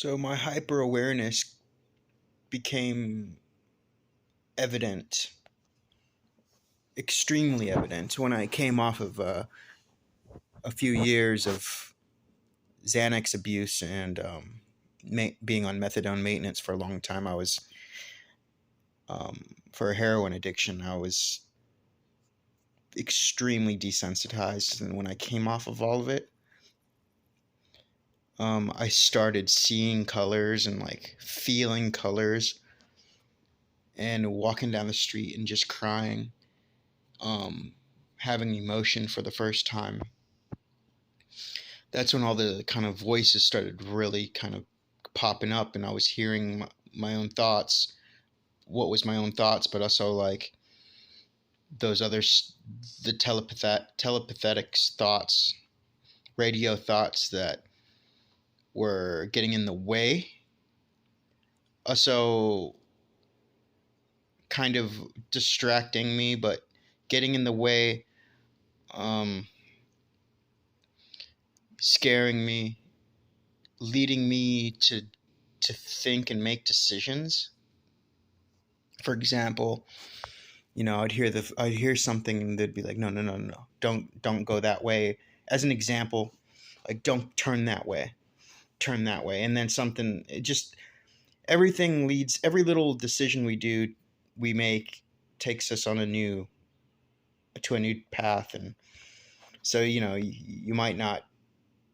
So my hyper awareness became evident, extremely evident, when I came off of a few years of Xanax abuse and being on methadone maintenance for a long time. I was for a heroin addiction. I was extremely desensitized, and when I came off of all of it, I started seeing colors and like feeling colors and walking down the street and just crying, having emotion for the first time. That's when all the kind of voices started really kind of popping up, and I was hearing my own thoughts, what was my own thoughts, but also like those others, the telepathic thoughts, radio thoughts that were getting in the way. Also, kind of distracting me, but getting in the way, um, scaring me, leading me to think and make decisions. For example, I'd hear something and they'd be like, no, no, no, no, don't go that way. As an example, like don't turn that way, turn that way, and then something. It just everything leads. Every little decision we make takes us on a new path, and so you might not.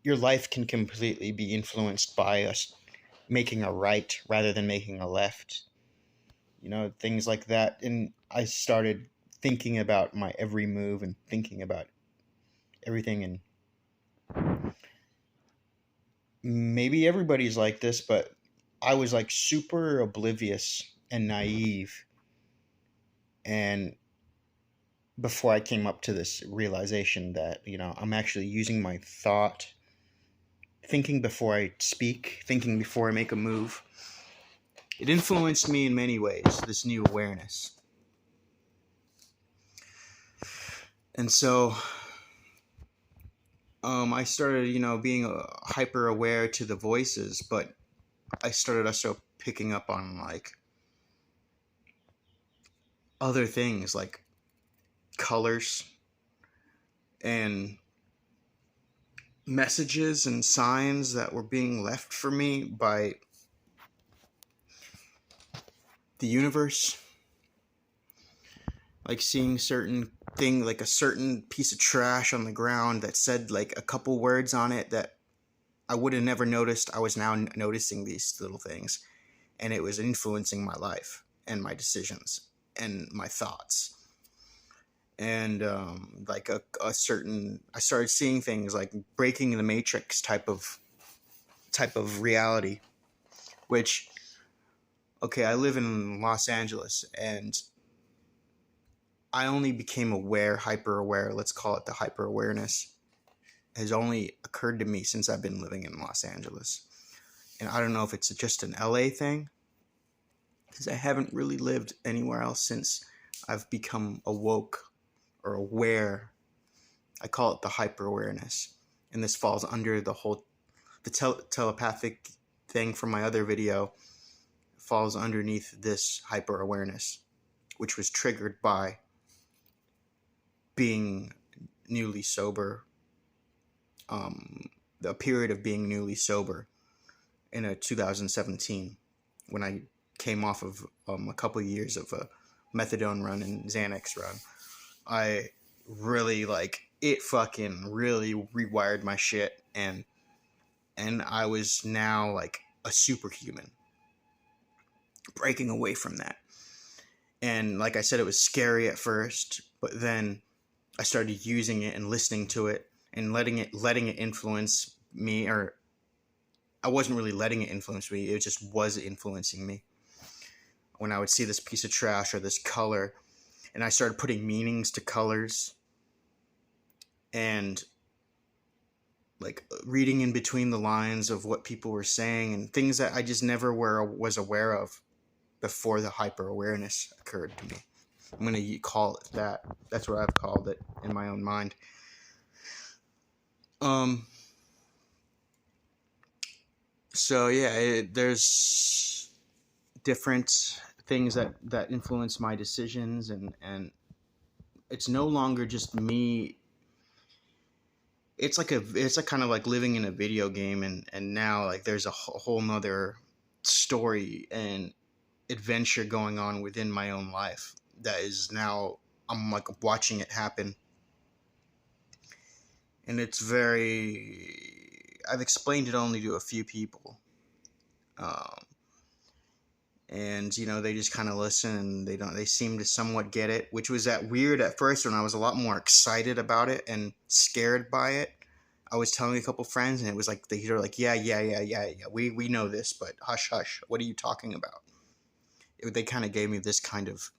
Your life can completely be influenced by us making a right rather than making a left. Things like that. And I started thinking about my every move and thinking about everything. And maybe everybody's like this, but I was like super oblivious and naive. And before I came up to this realization that, I'm actually using my thought, thinking before I speak, thinking before I make a move. It influenced me in many ways, this new awareness. And so I started, being hyper aware to the voices, but I started also picking up on like other things like colors and messages and signs that were being left for me by the universe. Like seeing certain thing, like a certain piece of trash on the ground that said like a couple words on it that I would have never noticed. I was now noticing these little things, and it was influencing my life and my decisions and my thoughts. And like a certain, I started seeing things like breaking the matrix type of reality, which, okay, I live in Los Angeles, and I only became hyper aware, let's call it the hyper awareness, has only occurred to me since I've been living in Los Angeles. And I don't know if it's just an LA thing, because I haven't really lived anywhere else since I've become awoke or aware. I call it the hyper awareness. And this falls under the whole, telepathic thing from my other video falls underneath this hyper awareness, which was triggered by being newly sober, the period of being newly sober in 2017, when I came off of a couple of years of a methadone run and Xanax run. I really it fucking really rewired my shit, and I was now like a superhuman, breaking away from that. And like I said, it was scary at first, but then I started using it and listening to it and letting it influence me. Or I wasn't really letting it influence me, it just was influencing me. When I would see this piece of trash or this color, and I started putting meanings to colors, and like reading in between the lines of what people were saying and things that I just never was aware of before the hyper awareness occurred to me. I'm going to call it that. That's what I've called it in my own mind. So yeah, there's different things that influence my decisions, and it's no longer just me. It's like kind of like living in a video game, and now like there's a whole nother story and adventure going on within my own life that is now I'm like watching it happen. And it's very, I've explained it only to a few people, um, and they just kind of listen, and they seem to somewhat get it, which was that weird at first when I was a lot more excited about it and scared by it. I was telling a couple friends, and it was like they're like, yeah, we know this, but hush hush, what are you talking about? They kind of gave me this kind of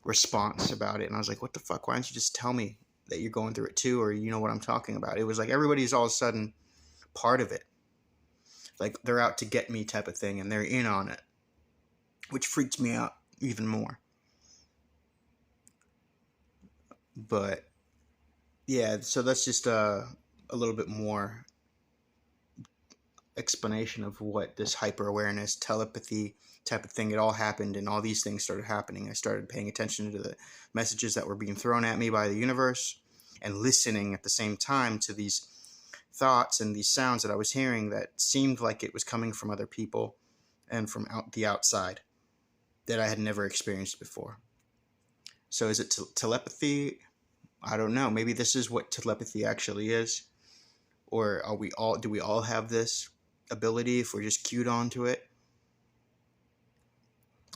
response about it, and I was like, what the fuck, why don't you just tell me that you're going through it too, or you know what I'm talking about? It was like everybody's all of a sudden part of it, like they're out to get me type of thing, and they're in on it, which freaks me out even more. But yeah, so that's just a little bit more explanation of what this hyper awareness, telepathy type of thing, it all happened, and all these things started happening. I started paying attention to the messages that were being thrown at me by the universe, and listening at the same time to these thoughts and these sounds that I was hearing that seemed like it was coming from other people and from the outside that I had never experienced before. So is it telepathy? I don't know. Maybe this is what telepathy actually is. Or do we all have this ability if we're just cued onto it?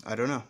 I don't know.